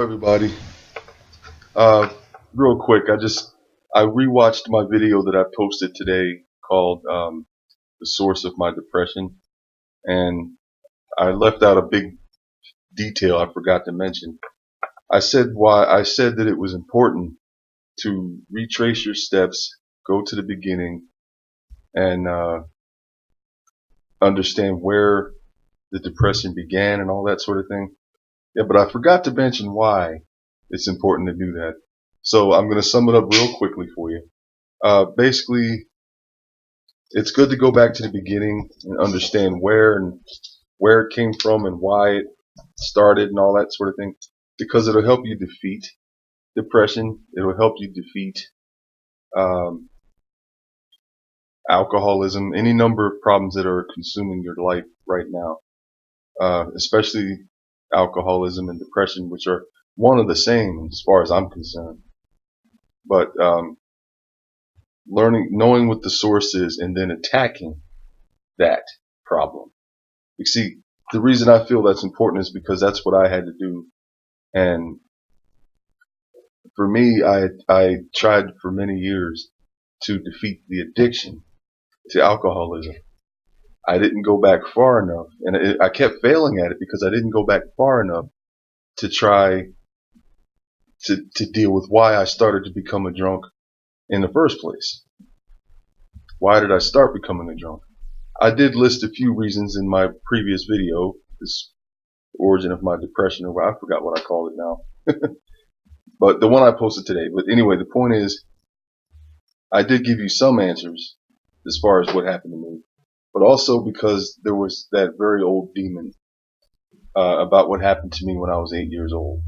everybody? Uh, Real quick, I rewatched my video that I posted today called "The Source of My Depression," and I left out a big detail I forgot to mention. I said that it was important to retrace your steps, go to the beginning, and understand where the depression began and all that sort of thing. Yeah, but I forgot to mention why it's important to do that. So I'm going to sum it up real quickly for you. Basically, it's good to go back to the beginning and understand where it came from and why it started and all that sort of thing, because it'll help you defeat depression. It'll help you defeat um, alcoholism, any number of problems that are consuming your life right now, especially alcoholism and depression, which are one of the same as far as I'm concerned. But knowing what the source is, and then attacking that problem. You see, the reason I feel that's important is because that's what I had to do. And for me, I tried for many years to defeat the addiction to alcoholism. I didn't go back far enough, and I kept failing at it because I didn't go back far enough to try to deal with why I started to become a drunk in the first place. Why did I start becoming a drunk? I did list a few reasons in my previous video, this origin of my depression, or I forgot what I called it now. But the one I posted today. But anyway, the point is, I did give you some answers as far as what happened to me, but also because there was that very old demon about what happened to me when I was 8 years old.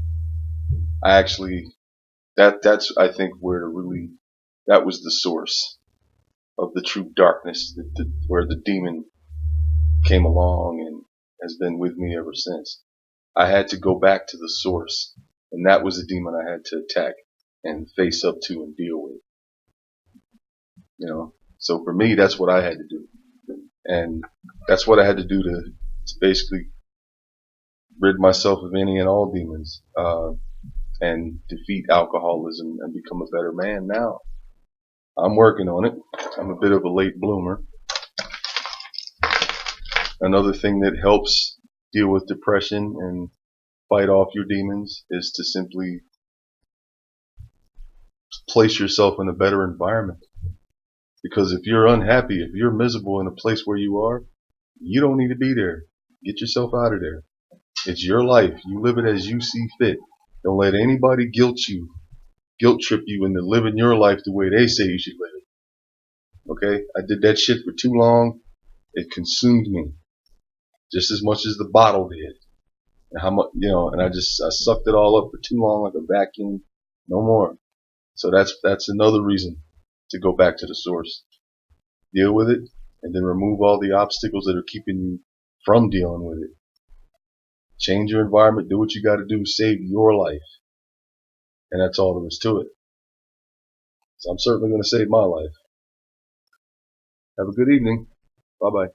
I actually, that's I think that was the source of the true darkness, where the demon came along and has been with me ever since. I had to go back to the source, and that was the demon I had to attack and face up to and deal with. So for me, that's what I had to do, and that's what I had to do to basically rid myself of any and all demons, and defeat alcoholism and become a better man. Now I'm working on it. I'm a bit of a late bloomer. Another thing that helps deal with depression and fight off your demons is to simply place yourself in a better environment. Because if you're unhappy, if you're miserable in a place where you are, you don't need to be there. Get yourself out of there. It's your life. You live it as you see fit. Don't let anybody guilt trip you into living your life the way they say you should live it. Okay? I did that shit for too long. It consumed me just as much as the bottle did. And how much, and I sucked it all up for too long like a vacuum. No more. So that's another reason to go back to the source. Deal with it, and then remove all the obstacles that are keeping you from dealing with it. Change your environment, do what you got to do, save your life. And that's all there is to it. So I'm certainly going to save my life. Have a good evening. Bye-bye.